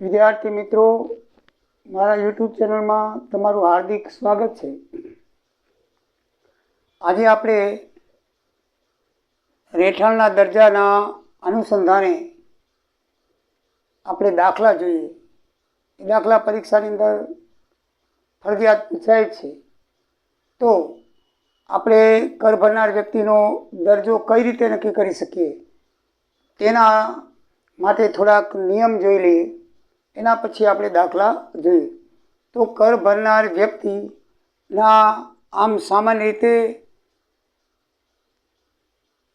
વિદ્યાર્થી મિત્રો, મારા યુટ્યુબ ચેનલમાં તમારું હાર્દિક સ્વાગત છે। આજે આપણે રહેઠાણના દરજાના અનુસંધાને આપણે દાખલા જોઈએ। એ દાખલા પરીક્ષાની અંદર ફરજિયાત પૂછાય છે। તો આપણે કર ભરનાર વ્યક્તિનો દરજ્જો કઈ રીતે નક્કી કરી શકીએ તેના માટે થોડાક નિયમ જોઈ લઈએ। એના પછી આપણે દાખલા જોઈએ। તો કર ભરનાર વ્યક્તિના આમ સામાન્ય રીતે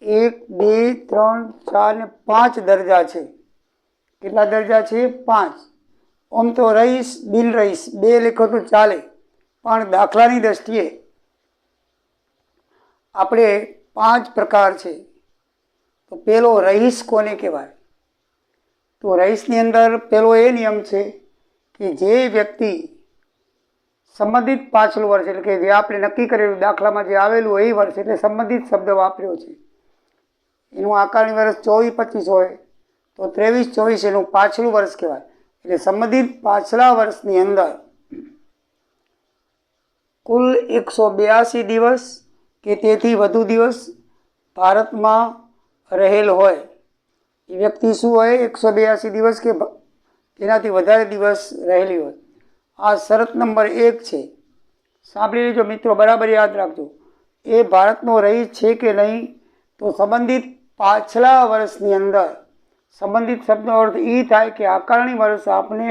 1, 2, 3, 4 ને 5 દરજા છે। કેટલા દરજા છે? 5। આમ તો રહીશ, બિન રહીશ બે લખો તો ચાલે, પણ દાખલાની દ્રષ્ટિએ આપણે 5 પ્રકાર છે। તો પેલો રહીશ કોને કહેવાય? તો રહીશની અંદર પેલો એ નિયમ છે કે જે વ્યક્તિ સંબંધિત પાછલું વર્ષ એટલે કે જે આપણે નક્કી કરેલું દાખલામાં જે આવેલું એ વર્ષ એટલે સંબંધિત શબ્દ વાપર્યો છે, એનું આકારણી વર્ષ 24-25 હોય તો 23-24 એનું પાછલું વર્ષ કહેવાય। એટલે સંબંધિત પાછલા વર્ષની અંદર કુલ 182 દિવસ કે તેથી વધુ દિવસ ભારતમાં રહેલ હોય એ વ્યક્તિ શું હોય? 182 દિવસ કે તેનાથી વધારે દિવસ રહેલી હોય। આ શરત નંબર 1 છે। સાંભળી લેજો મિત્રો, બરાબર યાદ રાખજો। એ ભારતનો રહીશ છે કે નહીં? તો સંબંધિત પાછલા વર્ષની અંદર, સંબંધિત શબ્દનો અર્થ એ થાય કે આકારણી વર્ષ આપણે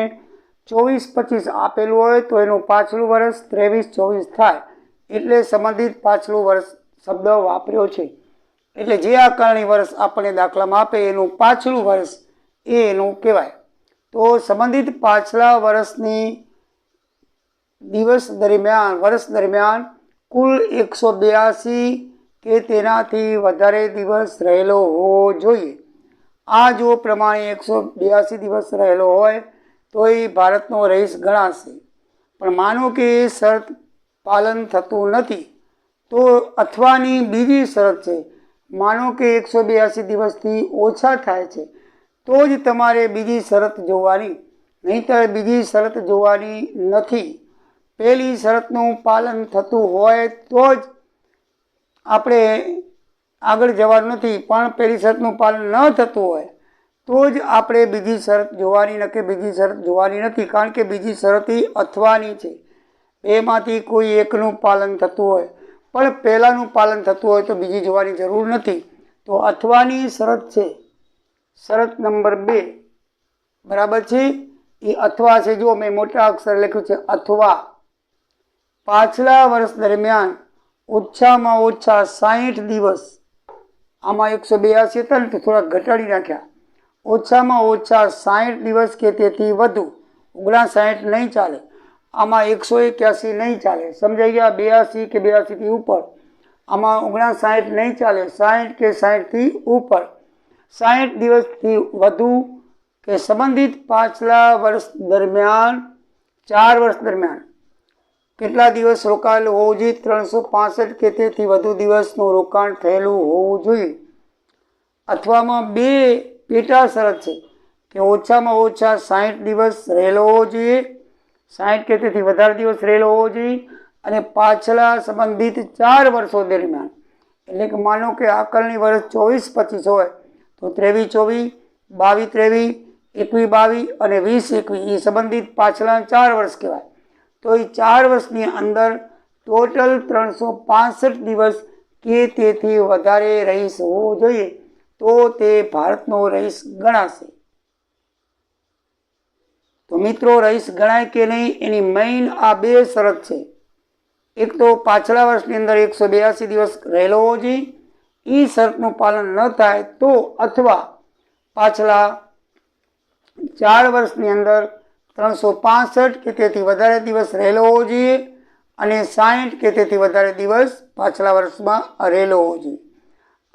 24-25 આપેલું હોય તો એનું પાછલું વર્ષ 23-24 થાય, એટલે સંબંધિત પાછલું વર્ષ શબ્દ વાપર્યો છે। એટલે જે આકારણી વર્ષ આપણને દાખલામાં આપે એનું પાછલું વર્ષ એનું કહેવાય। તો સંબંધિત પાછલા વર્ષની વર્ષ દરમિયાન કુલ 182 કે તેનાથી વધારે દિવસ રહેલો હોવો જોઈએ। આ જો પ્રમાણે 182 દિવસ રહેલો હોય તો એ ભારતનો રહીશ ગણાશે। પણ માનો કે એ શરત પાલન થતું નથી તો અથવાની બીજી શરત છે। માનો કે 182 દિવસથી ઓછા થાય છે તો જ તમારે બીજી શરત જોવાની, નહીંતર બીજી શરત જોવાની નથી। પહેલી શરતનું પાલન થતું હોય તો જ આપણે આગળ જવાનું નથી, પણ પહેલી શરતનું પાલન ન થતું હોય તો જ આપણે બીજી શરત જોવાની નથી। બીજી શરત જોવાની નથી કારણ કે બીજી શરત અથવાની છે। બેમાંથી કોઈ એકનું પાલન થતું હોય પણ પહેલાનું પાલન થતું હોય તો બીજી જોવાની જરૂર નથી। તો અથવાની શરત છે, શરત નંબર 2, બરાબર છે? એ અથવા છે। જો મેં મોટા અક્ષર લખ્યું છે અથવા। પાછલા વર્ષ દરમિયાન ઓછામાં ઓછા 60 દિવસ, આમાં 182 હતા ને તો થોડા ઘટાડી નાખ્યા, ઓછામાં ઓછા 60 દિવસ કે તેથી વધુ, 59 નહીં ચાલે, આમાં 181 નહીં ચાલે, સમજાઈ ગયા? 82 કે 82 થી ઉપર, આમાં 59 નહીં ચાલે, 60 કે 60 થી ઉપર, 60 દિવસથી વધુ કે સંબંધિત પાછલા વર્ષ દરમિયાન 4 વર્ષ દરમિયાન કેટલા દિવસ રોકાયેલું હોવું જોઈએ? 365 કે તેથી વધુ દિવસનું રોકાણ થયેલું હોવું જોઈએ। અથવામાં 2 પેટા શરત છે કે ઓછામાં ઓછા 60 દિવસ રહેલો હોવો જોઈએ, 60 કે તેથી વધારે દિવસ રહેલો હોવો જોઈએ, અને પાછલા સંબંધિત 4 વર્ષો દરમિયાન, એટલે કે માનો કે આકારણી વર્ષ 24-25 હોય તો 23-24, 22-23, 21-22 અને 20-21 એ સંબંધિત પાછલા 4 વર્ષ કહેવાય। તો એ 4 વર્ષની અંદર ટોટલ 365 દિવસ કે તેથી વધારે રહીશ હોવો જોઈએ તો તે ભારતનો રહીશ ગણાશે। તો મિત્રો, રહીશ ગણાય કે નહીં એની મેઇન આ 2 શરત છે। એક તો પાછલા વર્ષની અંદર 182 દિવસ રહેલો હોવો જોઈએ, એ શરતનું પાલન ન થાય તો, અથવા પાછલા 4 વર્ષની અંદર 365 કે તેથી વધારે દિવસ રહેલો હોવો જોઈએ અને 60 કે તેથી વધારે દિવસ પાછલા વર્ષમાં રહેલો હોવો જોઈએ।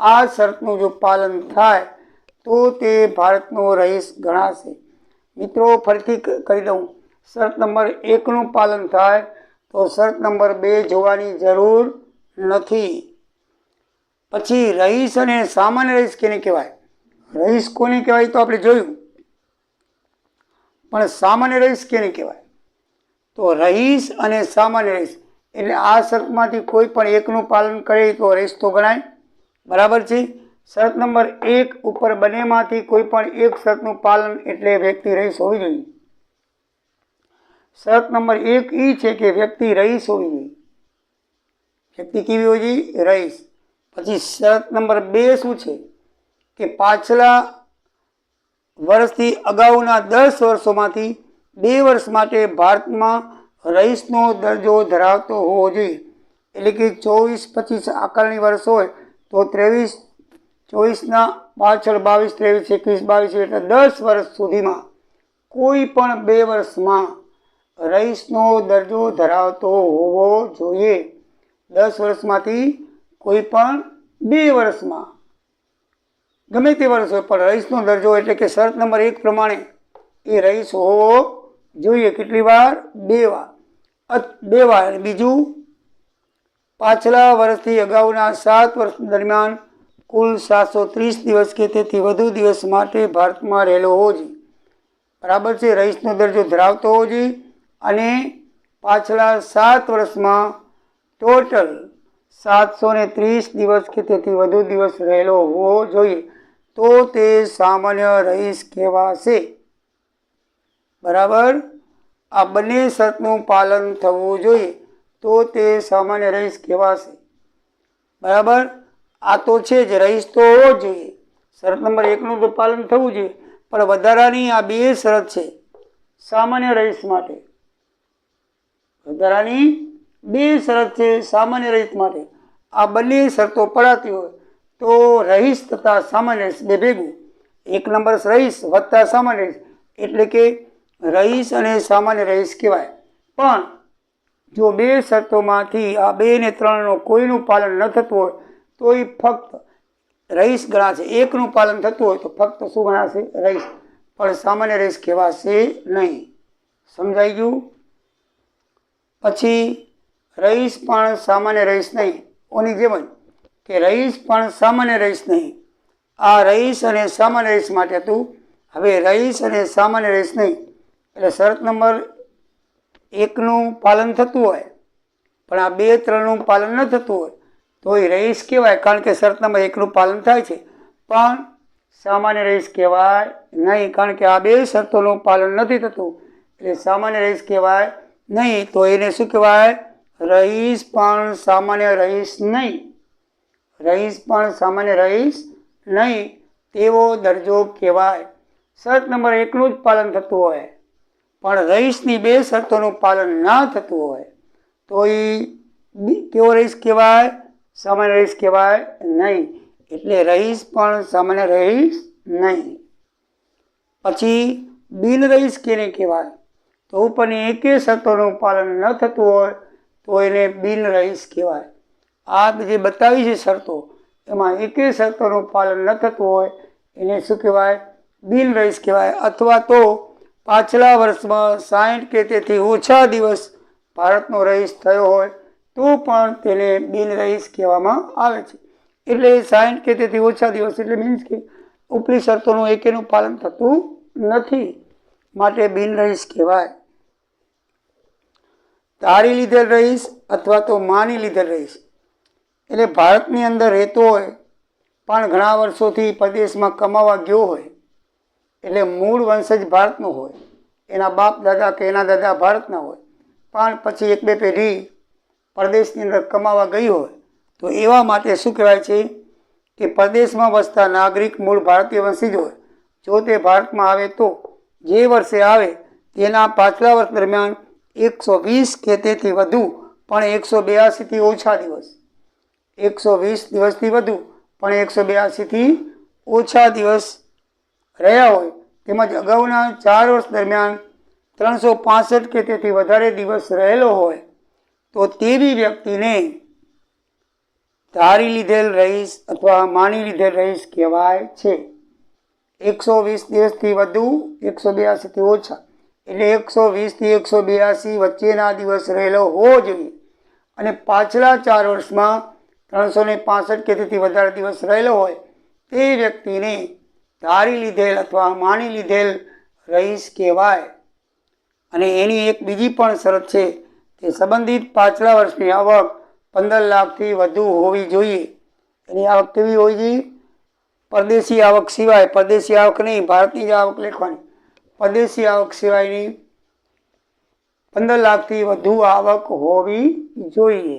આ શરતનું જો પાલન થાય તો તે ભારતનો રહીશ ગણાશે। મિત્રો, ફરીથી કરી દઉં, શરત નંબર 1નું પાલન થાય તો શરત નંબર 2 જોવાની જરૂર નથી। પછી રહીશ અને સામાન્ય રહીશ કેને કહેવાય? રહીશ કોને કહેવાય તો આપણે જોયું, પણ સામાન્ય રહીશ કેને કહેવાય? તો રહીશ અને સામાન્ય રહીશ એટલે આ શરતમાંથી કોઈ પણ એકનું પાલન કરે તો રહીશ તો ગણાય. બરાબર છે. શરત નંબર 1 ઉપર બંનેમાંથી કોઈ પણ એક શરતનું પાલન એટલે વ્યક્તિ રહીશ હોવી જોઈએ. શરત નંબર 1 એ છે કે વ્યક્તિ રહીશ હોવી જોઈએ. વ્યક્તિ કેવી હોવી જોઈએ? રહીશ. પછી શરત નંબર 2 શું છે કે પાછલા વર્ષથી અગાઉના 10 વર્ષોમાંથી 2 વર્ષ માટે ભારતમાં રહીશનો દરજ્જો ધરાવતો હોવો જોઈએ. એટલે કે 24-25 આકારણી વર્ષ હોય તો 23-24ના પાછળ 22-23-21-22 એટલે 10 વર્ષ સુધીમાં કોઈ પણ 2 વર્ષમાં રહીશનો દરજ્જો ધરાવતો હોવો જોઈએ. 10 વર્ષમાંથી કોઈ પણ 2 વર્ષમાં ગમે તે વર્ષ હોય પણ રહીશનો દરજ્જો એટલે કે શરત નંબર 1 પ્રમાણે એ રહીશ હોવો જોઈએ. કેટલી વાર? 2 વાર. 2 વાર. બીજું, પાછલા વર્ષથી અગાઉના 7 વર્ષ દરમિયાન કુલ 730 દિવસ કે તેથી વધુ દિવસ માટે ભારતમાં રહેલો હોવો જોઈએ. બરાબર છે. રહીશનો દરજ્જો ધરાવતો હોવો જોઈએ અને પાછલા 7 વર્ષમાં ટોટલ 730 દિવસ કે તેથી વધુ દિવસ રહેલો હોવો જોઈએ તો તે સામાન્ય રહીશ કહેવાશે. બરાબર. આ બંને શરતનું પાલન થવું જોઈએ તો તે સામાન્ય રહીશ કહેવાશે. બરાબર. આ તો છે જ, રહીશ તો હોવો જ જોઈએ. શરત નંબર 1નું તો પાલન થવું જોઈએ પણ વધારાની આ 2 શરત છે સામાન્ય રહીશ માટે. વધારાની 2 શરત છે સામાન્ય રહીશ માટે. આ બંને શરતો પડાતી હોય તો રહીશ તથા સામાન્ય રહીશ બે ભેગું 1 નંબર રહીશ વત્તા સામાન્ય રહીશ એટલે કે રહીશ અને સામાન્ય રહીશ કહેવાય. પણ જો 2 શરતોમાંથી આ 2 ને 3નો કોઈનું પાલન ન થતું હોય તો એ ફક્ત રહીશ ગણાશે. 1નું પાલન થતું હોય તો ફક્ત શું ગણાશે? રહીશ, પણ સામાન્ય રહીશ કહેવાશે નહીં. સમજાઈ ગયું? પછી રહીશ પણ સામાન્ય રહીશ નહીં. ઓની જેમ જ કે રહીશ પણ સામાન્ય રહીશ નહીં. આ રહીશ અને સામાન્ય રહીશ માટે હતું. હવે રહીશ અને સામાન્ય રહીશ નહીં એટલે શરત નંબર 1નું પાલન થતું હોય પણ આ 2-3નું પાલન ન થતું હોય તો એ રહીશ કહેવાય, કારણ કે શરત નંબર 1નું પાલન થાય છે. પણ સામાન્ય રહીશ કહેવાય નહીં, કારણ કે આ 2 શરતોનું પાલન નથી થતું એટલે સામાન્ય રહીશ કહેવાય નહીં. તો એને શું કહેવાય? રહીશ પણ સામાન્ય રહીશ નહીં. રહીશ પણ સામાન્ય રહીશ નહીં તેવો દરજ્જો કહેવાય. શરત નંબર 1નું જ પાલન થતું હોય પણ રહીશની 2 શરતોનું પાલન ના થતું હોય તો એ કેવો રહીશ કહેવાય? સામાન્ય રહીશ કહેવાય નહીં. એટલે રહીશ પણ સામાન્ય રહીશ નહીં. પછી બિન રહીશ કેને કહેવાય? તો ઉપરની એકેય શરતોનું પાલન ન થતું હોય તો એને બિન રહીશ કહેવાય. આ જે બતાવી છે શરતો એમાં એકેય શરતોનું પાલન ન થતું હોય એને શું કહેવાય? બિન રહીશ કહેવાય. અથવા તો પાછલા વર્ષમાં 60 કે તેથી ઓછા દિવસ ભારતનો રહીશ થયો હોય તો પણ તેને બિન રહીશ કહેવામાં આવે છે. એટલે 60 કે તેથી ઓછા દિવસ એટલે મીન્સ કે ઉપલી શરતોનું એકેયનું પાલન થતું નથી માટે બિન રહીશ કહેવાય. ધારી લીધેલ રહીશ અથવા તો માની લીધેલ રહીશ એટલે ભારતની અંદર રહેતો હોય પણ ઘણા વર્ષોથી પરદેશમાં કમાવા ગયો હોય એટલે મૂળ વંશજ ભારતનો હોય, એના બાપ દાદા કે એના દાદા ભારતના હોય પણ પછી 1-2 પેઢી પરદેશની અંદર કમાવા ગઈ હોય તો એવા માટે શું કહેવાય છે કે પરદેશમાં વસતા નાગરિક મૂળ ભારતીય વંશજ હોય. જો તે ભારતમાં આવે તો જે વર્ષે આવે તેના પાછલા વર્ષ દરમિયાન 120 કે તેથી વધુ પણ 182થી ઓછા દિવસ, 120 દિવસથી વધુ પણ 182થી ઓછા દિવસ રહ્યા હોય તેમજ અગાઉના 4 વર્ષ દરમિયાન 365 કે તેથી વધારે દિવસ રહેલો હોય તો તેવી વ્યક્તિને ધારી લીધેલ રહીશ અથવા માની લીધેલ રહીશ કહેવાય છે. 120 દિવસથી વધુ 182થી ઓછા એટલે 120થી 182 વચ્ચેના દિવસ રહેલો હોવો જોઈએ અને પાછલા 4 વર્ષમાં 365 કે તેથી વધારે દિવસ રહેલો હોય તે વ્યક્તિને ધારી લીધેલ અથવા માની લીધેલ રહીશ કહેવાય. અને એની એક બીજી પણ શરત છે કે સંબંધિત પાછલા વર્ષની આવક 15 લાખથી વધુ હોવી જોઈએ. એની આવક કેવી હોવી જોઈએ? પરદેશી આવક સિવાય, પરદેશી આવક નહીં, ભારતની જ આવક લખવાની, પરદેશી આવક સિવાયની 15 લાખથી વધુ આવક હોવી જોઈએ.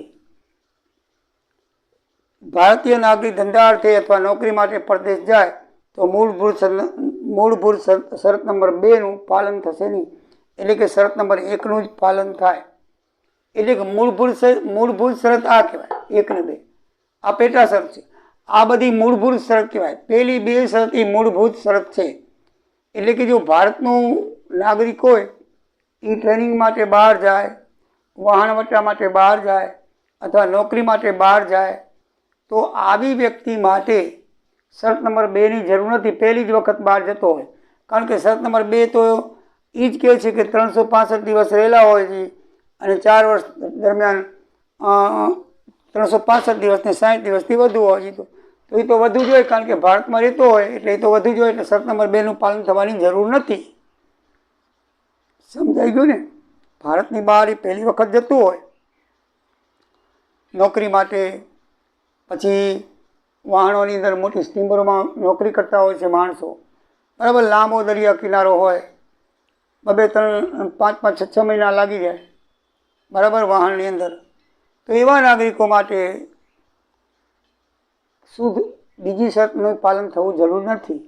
ભારતીય નાગરિક ધંધા અર્થે અથવા નોકરી માટે પરદેશ જાય તો મૂળભૂત શરત નંબર 2નું પાલન થશે નહીં. એટલે કે શરત નંબર 1નું જ પાલન થાય. એટલે કે મૂળભૂત શરત આ કહેવાય, 1 ને 2 આ પેટા શરત છે. આ બધી મૂળભૂત શરત કહેવાય. પહેલી 2 શરત એ મૂળભૂત શરત છે. એટલે કે જો ભારતનું નાગરિક હોય એ ટ્રેનિંગ માટે બહાર જાય, વહાણવટા માટે બહાર જાય અથવા નોકરી માટે બહાર જાય તો આવી વ્યક્તિ માટે શરત નંબર 2ની જરૂર નથી. પહેલી જ વખત બહાર જતો હોય. કારણ કે શરત નંબર 2 તો એ જ કહે છે કે 365 દિવસ રહેલા હોય છે અને 4 વર્ષ દરમિયાન 365 દિવસને 60 દિવસથી વધુ હોય છે. તો એ તો વધુ જોઈએ, કારણ કે ભારતમાં રહેતો હોય એટલે એ તો વધુ જોઈએ. એટલે શરત નંબર 2નું પાલન થવાની જરૂર નથી. સમજાઈ ગયું ને? ભારતની બહાર એ પહેલી વખત જતું હોય નોકરી માટે, પછી વહાણોની અંદર મોટી સ્ટીમરોમાં નોકરી કરતા હોય છે માણસો, બરાબર, લાંબો દરિયા કિનારો હોય, 2-3, 5-5, 6-6 મહિના લાગી જાય, બરાબર, વહાણની અંદર. તો એવા નાગરિકો માટે શુદ્ધ બીજી શરતનું પાલન થવું જરૂર નથી.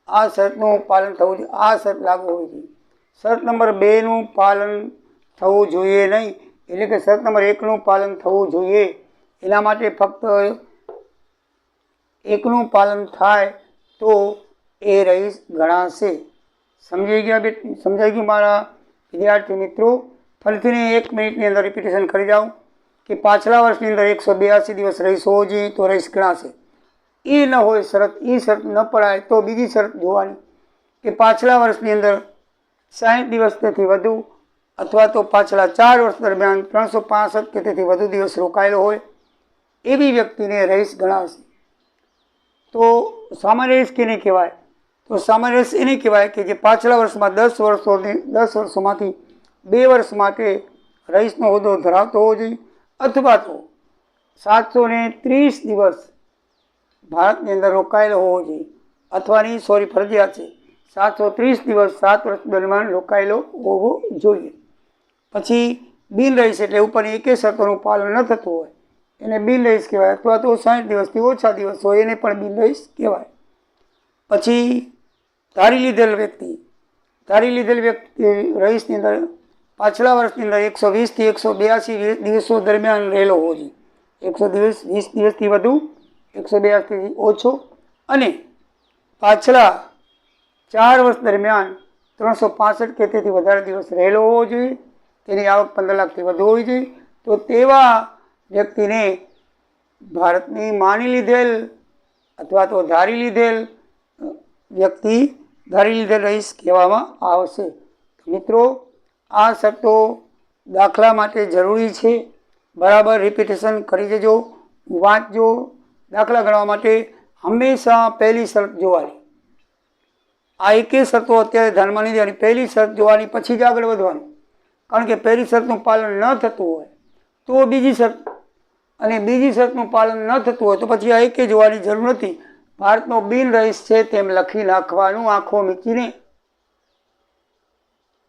આ શરતનું પાલન થવું જોઈએ. આ શરત લાગુ હોવી જોઈએ. શરત નંબર 2નું પાલન થવું જોઈએ નહીં. એટલે કે શરત નંબર 1નું પાલન થવું જોઈએ. એના માટે ફક્ત 1નું પાલન થાય તો એ રહીશ ગણાશે. સમજાઈ ગયું મારા વિદ્યાર્થી મિત્રો? ફરીથી 1 મિનિટની અંદર રિપીટેશન કરી જાઉં કે પાછલા વર્ષની અંદર 182 દિવસ રહીશ હોવો જોઈએ તો રહીશ ગણાશે. એ ન હોય શરત, એ શરત ન પડાય તો બીજી શરત જોવાની કે પાછલા વર્ષની અંદર 60 દિવસ તેથી વધુ અથવા તો પાછલા 4 વર્ષ દરમિયાન 365 કે તેથી વધુ દિવસ રોકાયેલો હોય એવી વ્યક્તિને રહીશ ગણાશે. તો સામાન્ય રહીશ કેને કહેવાય? તો સામાન્ય રહીશ એને કહેવાય કે જે પાછલા વર્ષમાં 10 વર્ષોમાંથી 2 વર્ષ માટે રહીશનો હોદ્દો ધરાવતો હોવો જોઈએ અથવા તો 730 દિવસ ભારતની અંદર રોકાયેલો હોવો જોઈએ. અથવાની ફરજિયાત છે, 730 દિવસ 7 વર્ષ દરમિયાન રોકાયેલો હોવો જોઈએ. પછી બિન રહીશ એટલે ઉપરની એકે શરતોનું પાલન ન થતું હોય એને બિન રહીશ કહેવાય, અથવા તો 60 દિવસથી ઓછા દિવસ હોય એને પણ બિન રહીશ કહેવાય. પછી ધારી લીધેલ વ્યક્તિ રહીશની અંદર પાછલા વર્ષની અંદર 120 થી 182 દિવસો દરમિયાન રહેલો હોવો જોઈએ. 120 દિવસથી વધુ, 182 થી ઓછો અને પાછલા 4 વર્ષ દરમિયાન 365 કે તેથી વધારે દિવસ રહેલો હોવો જોઈએ. તેની આવક 15 લાખથી વધુ હોવી જોઈએ. તો તેવા વ્યક્તિને ભારતની માની લીધેલ અથવા તો ધારી લીધેલ રહીશ કહેવામાં આવશે. મિત્રો, આ શરતો દાખલા માટે જરૂરી છે. બરાબર રિપીટેશન કરી દેજો, વાંચજો. દાખલા ગણવા માટે હંમેશા પહેલી શરત જોવાની. આ એકે શરતો અત્યારે ધ્યાનમાં નહીં દેવાની. પહેલી શરત જોવાની, પછી જ આગળ વધવાનું. કારણ કે પહેલી શરતનું પાલન ન થતું હોય તો બીજી શરત, અને બીજી શરતનું પાલન ન થતું હોય તો પછી આ એકે જોવાની જરૂર નથી. ભારતનો બિન રહીશ છે તેમ લખી નાખવાનું આંખો મીચીને.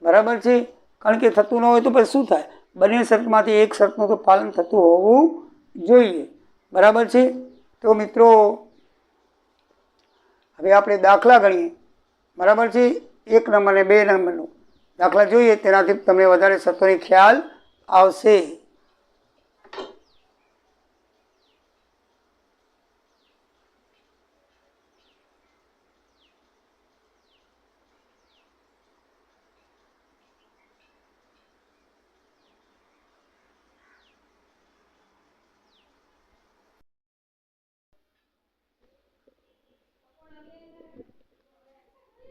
બરાબર છે? કારણ કે થતું ન હોય તો પછી શું થાય? બંને શરતમાંથી એક શરતનું તો પાલન થતું હોવું જોઈએ. બરાબર છે? તો મિત્રો, હવે આપણે દાખલા ગણીએ. બરાબર છે? 1 નંબર અને 2 નંબરનો દાખલા જોઈએ, તેનાથી તમને વધારે શરતોની ખ્યાલ આવશે.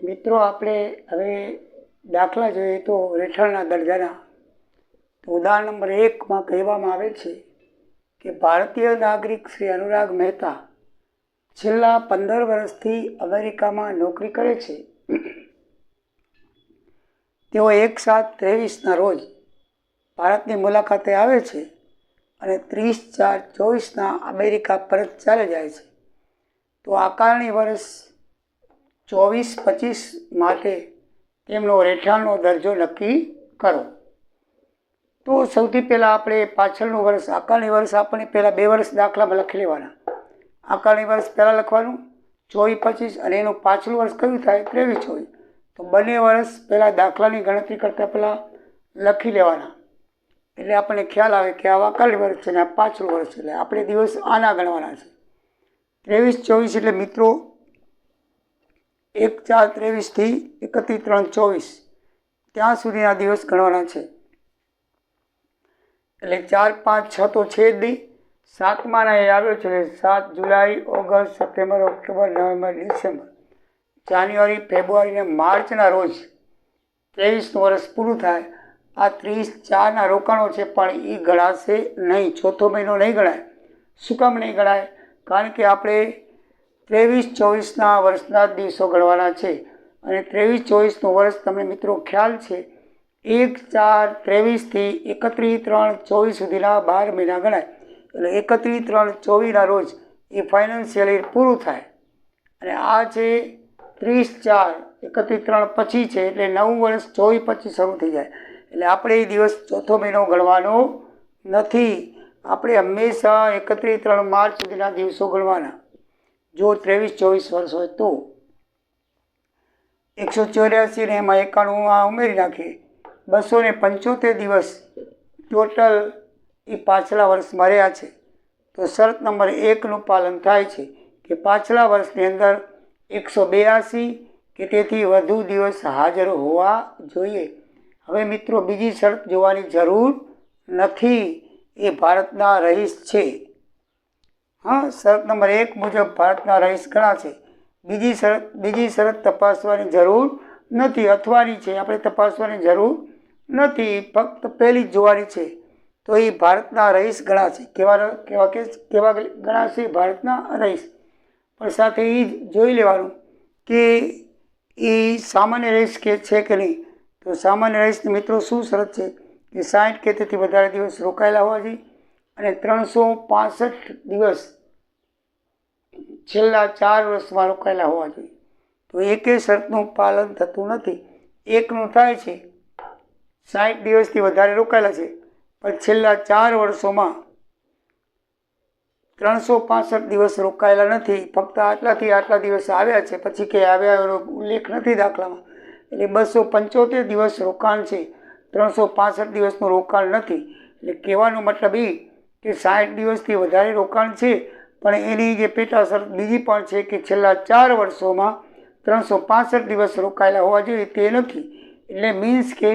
મિત્રો, આપણે હવે દાખલા જોઈએ તો રહેઠાણના દરજ્જાના. તો ઉદાહરણ નંબર 1માં કહેવામાં આવે છે કે ભારતીય નાગરિક શ્રી અનુરાગ મહેતા છેલ્લા 15 વર્ષથી અમેરિકામાં નોકરી કરે છે. તેઓ 1/7/23ના રોજ ભારતની મુલાકાતે આવે છે અને 30/4/24ના અમેરિકા પરત ચાલે જાય છે. તો આકારણી વર્ષ 24-25 માટે તેમનો રહેઠાણનો દરજ્જો નક્કી કરો. તો સૌથી પહેલાં આપણે પાછળનું વર્ષ, આકારણી વર્ષ આપણને પહેલાં 2 વર્ષ દાખલામાં લખી લેવાના. આકારણી વર્ષ પહેલાં લખવાનું 24-25 અને એનું પાછલું વર્ષ કયું થાય 23-24. તો બંને વર્ષ પહેલાં દાખલાની ગણતરી કરતાં પહેલાં લખી લેવાના. એટલે આપણને ખ્યાલ આવે કે આ આકારણી વર્ષ છે અને આ પાછલું વર્ષ છે. એટલે આપણે દિવસ આના ગણવાના છે. 23-24 એટલે મિત્રો 1/4/23થી 31/3/24 ત્યાં સુધીના દિવસ ગણવાના છે. એટલે 4, 5, 6 તો છે જ નહીં. 7માના એ આવ્યો છે એટલે 7 July, August, September, October, November, December, January, February અને માર્ચના રોજ 23નું વર્ષ પૂરું થાય. આ 30/4ના રોકાણો છે પણ એ ગણાશે નહીં. ચોથો મહિનો નહીં ગણાય. શું કામ નહીં ગણાય? કારણ કે આપણે 23-24ના વર્ષના દિવસો ગણવાના છે અને 23-24નું વર્ષ તમને મિત્રો ખ્યાલ છે 1/4/23થી 31/3/24 સુધીના 12 મહિના ગણાય. એટલે 31/3/24ના રોજ એ ફાઇનાન્શિયલ યર પૂરું થાય અને આ છે 30/4/31 પછી છે એટલે નવું વર્ષ 24-25 શરૂ થઈ જાય. એટલે આપણે એ દિવસ ચોથો મહિનો ગણવાનો નથી. આપણે હંમેશા 31/3 માર્ચ સુધીના દિવસો ગણવાના જો 23-24 વર્ષ હોય તો. 184 ને એમાં 91 ઉમેરી નાખીએ 275 દિવસ ટોટલ એ પાછલા વર્ષમાં રહ્યા છે. તો શરત નંબર 1નું પાલન થાય છે કે પાછલા વર્ષની અંદર 182 કે તેથી વધુ દિવસ હાજર હોવા જોઈએ. હવે મિત્રો બીજી શરત જોવાની જરૂર નથી. એ ભારતના રહીશ છે. હા, શરત નંબર 1 મુજબ ભારતના રહીશ ગણાશે. બીજી શરત તપાસવાની જરૂર નથી. અથવાની છે, આપણે તપાસવાની જરૂર નથી. ફક્ત પહેલી જ જોવાની છે. તો એ ભારતના રહીશ ગણાશે. કેવા ગણાશે? ભારતના રહીશ. પણ સાથે એ જોઈ લેવાનું કે એ સામાન્ય રહીશ કે છે કે નહીં. તો સામાન્ય રહીશની મિત્રો શું શરત છે કે 60 કે તેથી વધારે દિવસ રોકાયેલા હોવા જોઈએ અને 365 દિવસ છેલ્લા 4 વર્ષમાં રોકાયેલા હોવા જોઈએ. તો એકે શરતનું પાલન થતું નથી. એકનું થાય છે 60 દિવસથી વધારે રોકાયેલા છે પણ છેલ્લા 4 વર્ષોમાં 365 દિવસ રોકાયેલા નથી. ફક્ત આટલાથી આટલા દિવસ આવ્યા છે, પછી કે આવ્યા એનો ઉલ્લેખ નથી દાખલામાં. એટલે 275 દિવસ રોકાણ છે, 365 દિવસનું રોકાણ નથી. એટલે કહેવાનો મતલબ એ કે 60 દિવસથી વધારે રોકાણ છે પણ એની જે પેટા શરત બીજી પણ છે કે છેલ્લા 4 વર્ષોમાં 365 દિવસ રોકાયેલા હોવા જોઈએ તે નથી. એટલે મીન્સ કે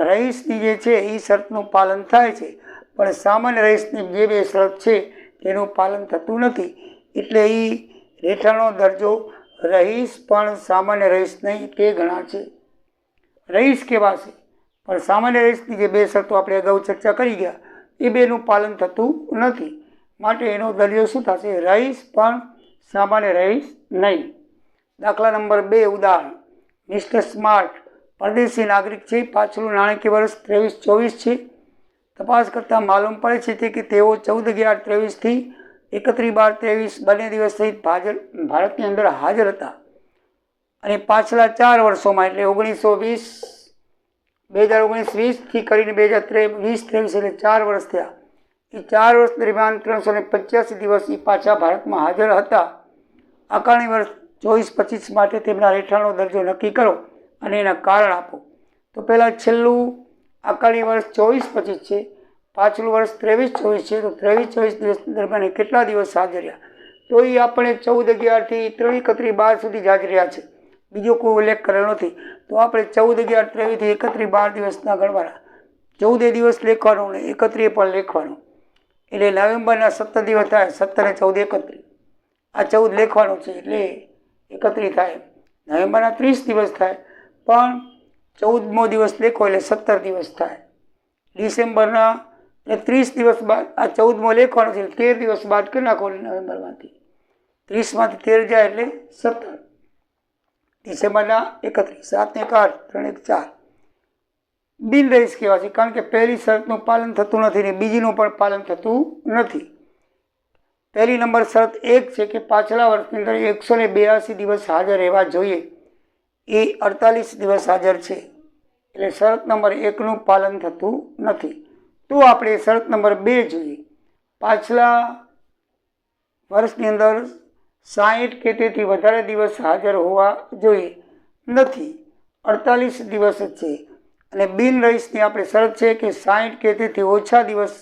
રહીશની જે છે એ શરતનું પાલન થાય છે પણ સામાન્ય રહીશની જે 2 શરત છે તેનું પાલન થતું નથી. એટલે એ રહેઠાણનો દરજ્જો રહીશ પણ સામાન્ય રહીશ નહીં તે ગણાશે. રહીશ કેવા છે પણ સામાન્ય રહીશની જે 2 શરતો આપણે અગાઉ ચર્ચા કરી ગયા એ 2નું પાલન થતું નથી. માટે એનો દરજ્જો શું થશે? રહીશ પણ સામાન્ય રહીશ નહીં. દાખલા નંબર 2 ઉદાહરણ. મિસ્ટર સ્માર્ટ પરદેશી નાગરિક છે. પાછલું નાણાકીય વર્ષ 23-24 છે. તપાસ કરતાં માલુમ પડે છે કે તેઓ 14/11/23થી 31/12/23 બંને દિવસ સહિત ભારતની અંદર હાજર હતા અને પાછલા 4 વર્ષોમાં એટલે 2019-20થી કરીને 2020-23 એટલે 4 વર્ષ થયા. એ 4 વર્ષ દરમિયાન 385 દિવસ એ પાછા ભારતમાં હાજર હતા. આકારણી વર્ષ 24-25 માટે તેમના રહેઠાણનો દરજ્જો નક્કી કરો અને એના કારણ આપો. તો પહેલાં છેલ્લું આકારણી વર્ષ 24-25 છે, પાછલું વર્ષ 23-24 છે. તો 23-24 દિવસ દરમિયાન કેટલા દિવસ હાજર રહ્યા? તો એ આપણે 14/11થી 31/12 સુધી જ હાજર રહ્યા છે. બીજો કોઈ ઉલ્લેખ કરેલો નથી. તો આપણે 14/11/23થી 31/12 દિવસના ગણવાના. 14 દિવસ લેખવાનો ને 31 પણ લેખવાનો. એટલે નવેમ્બરના 17 દિવસ થાય. 17 ને 14 31. આ 14 લેખવાનો છે એટલે 31 થાય. નવેમ્બરના 30 દિવસ થાય પણ 14મો દિવસ લેખો એટલે 17 દિવસ થાય. ડિસેમ્બરના 30 દિવસ બાદ આ 14મો લેખવાનો છે એટલે 13 દિવસ બાદ કરી નાખો નવેમ્બરમાંથી. 30માંથી 13 જાય એટલે 17. ડિસેમ્બરના 31. 7 ને 8, 3 1 4. બિન રહીશ કહેવાશે, કારણ કે પહેલી શરતનું પાલન થતું નથી ને બીજીનું પણ પાલન થતું નથી. પહેલી નંબર શરત એક છે કે પાછલા વર્ષની અંદર 182 દિવસ હાજર રહેવા જોઈએ, એ 48 દિવસ હાજર છે, એટલે શરત નંબર 1નું પાલન થતું નથી. તો આપણે શરત નંબર 2 જોઈએ. પાછલા વર્ષની અંદર 60 કે તેથી વધારે દિવસ હાજર હોવા જોઈએ, નથી, 48 દિવસ જ છે. અને બિન રહીશની આપણે શરત છે કે 60 કે તેથી ઓછા દિવસ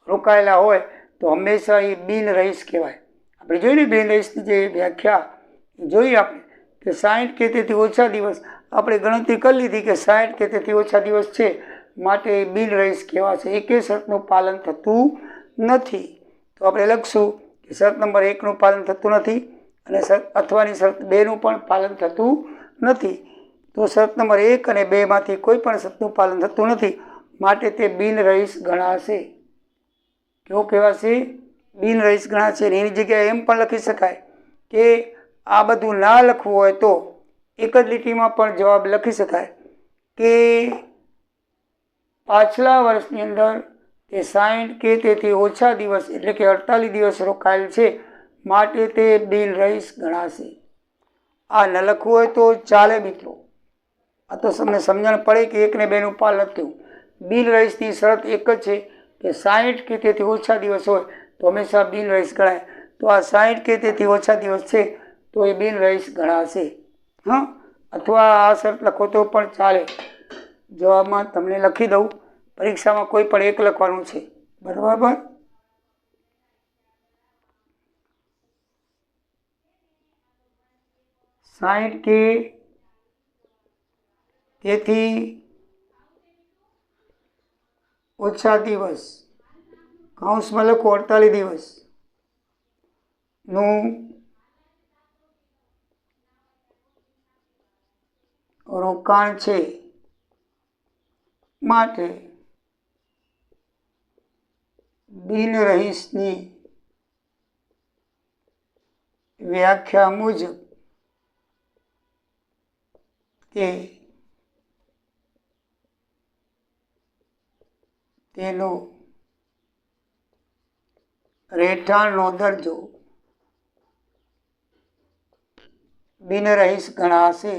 રોકાયેલા હોય તો હંમેશા એ બિન રહીશ કહેવાય. આપણે જોઈને બિન રહીશની જે વ્યાખ્યા જોઈએ આપણે કે 60 કે તેથી ઓછા દિવસ, આપણે ગણતરી કરી લીધી કે 60 કે તેથી ઓછા દિવસ છે, માટે બિન રહીશ કહેવાશે. એકે શરતનું પાલન થતું નથી. તો આપણે લખશું કે શરત નંબર 1નું પાલન થતું નથી અને અથવાની શરત 2નું પણ પાલન થતું નથી. તો શરત નંબર 1 અને 2માંથી કોઈ પણ શરતનું પાલન થતું નથી, માટે તે બિન રહીશ ગણાશે. કેવો કહેવાશે? બિન રહીશ ગણાશે. એની જગ્યાએ એમ પણ લખી શકાય કે આ બધું ના લખવું હોય તો એક જ લીટીમાં પણ જવાબ લખી શકાય કે પાછલા વર્ષની અંદર તે 60 કે તેથી ઓછા દિવસ એટલે કે 48 દિવસ રોકાયેલ છે, માટે તે બિન રહીશ ગણાશે. આ ન લખવું હોય તો ચાલે મિત્રો. આ તો તમને સમજણ પડે કે 1 ને 2નું પાલન થયું. બિન રહીશની શરત એક જ છે કે 60 કે તેથી ઓછા દિવસ હોય તો હંમેશા બિન રહીશ ગણાય. તો આ 60 કે તેથી ઓછા દિવસ છે તો એ બિન રહીશ ગણાશે. હા, અથવા આ શરત લખો તો પણ ચાલે. જવાબમાં તમને લખી દઉં, પરીક્ષામાં કોઈ પણ એક લખવાનું છે, બરાબર. સાઠ કે તેથી ઓછા દિવસ, કૌંસમાં લખો 48 દિવસ નું રોકાણ છે, માટે બિન રહીશની વ્યાખ્યા મુજબ કે તેનો રહેઠાણનો દરજ્જો બિન રહીશ ગણાશે.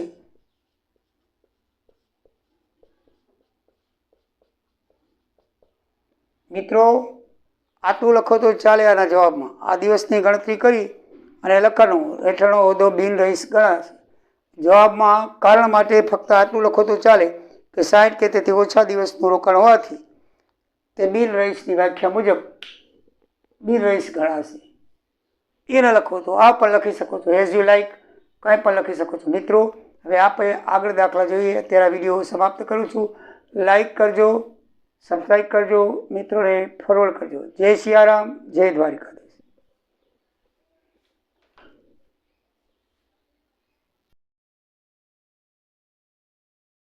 મિત્રો આટલું લખો તો ચાલે. આના જવાબમાં આ દિવસની ગણતરી કરી અને લખવાનું રહેઠાણનો હોદ્દો બિન રહીશ ગણાશે. જવાબમાં કારણ માટે ફક્ત આટલું લખો તો ચાલે કે 60 કે તેથી ઓછા દિવસનું રોકાણ હોવાથી તે બિન રહીશની વ્યાખ્યા મુજબ બિન રહીશ ગણાશે. એ ન લખો તો આ પણ લખી શકો છો, એઝ યુ લાઈક, કંઈ પણ લખી શકો છો. મિત્રો હવે આપણે આગળ દાખલા જોઈએ. અત્યારે વિડીયો સમાપ્ત કરું છું. લાઈક કરજો, સબસ્ક્રાઈબ કરજો, મિત્રોને ફોરવર્ડ કરજો. જય સિયારામ, જય દ્વારિકા.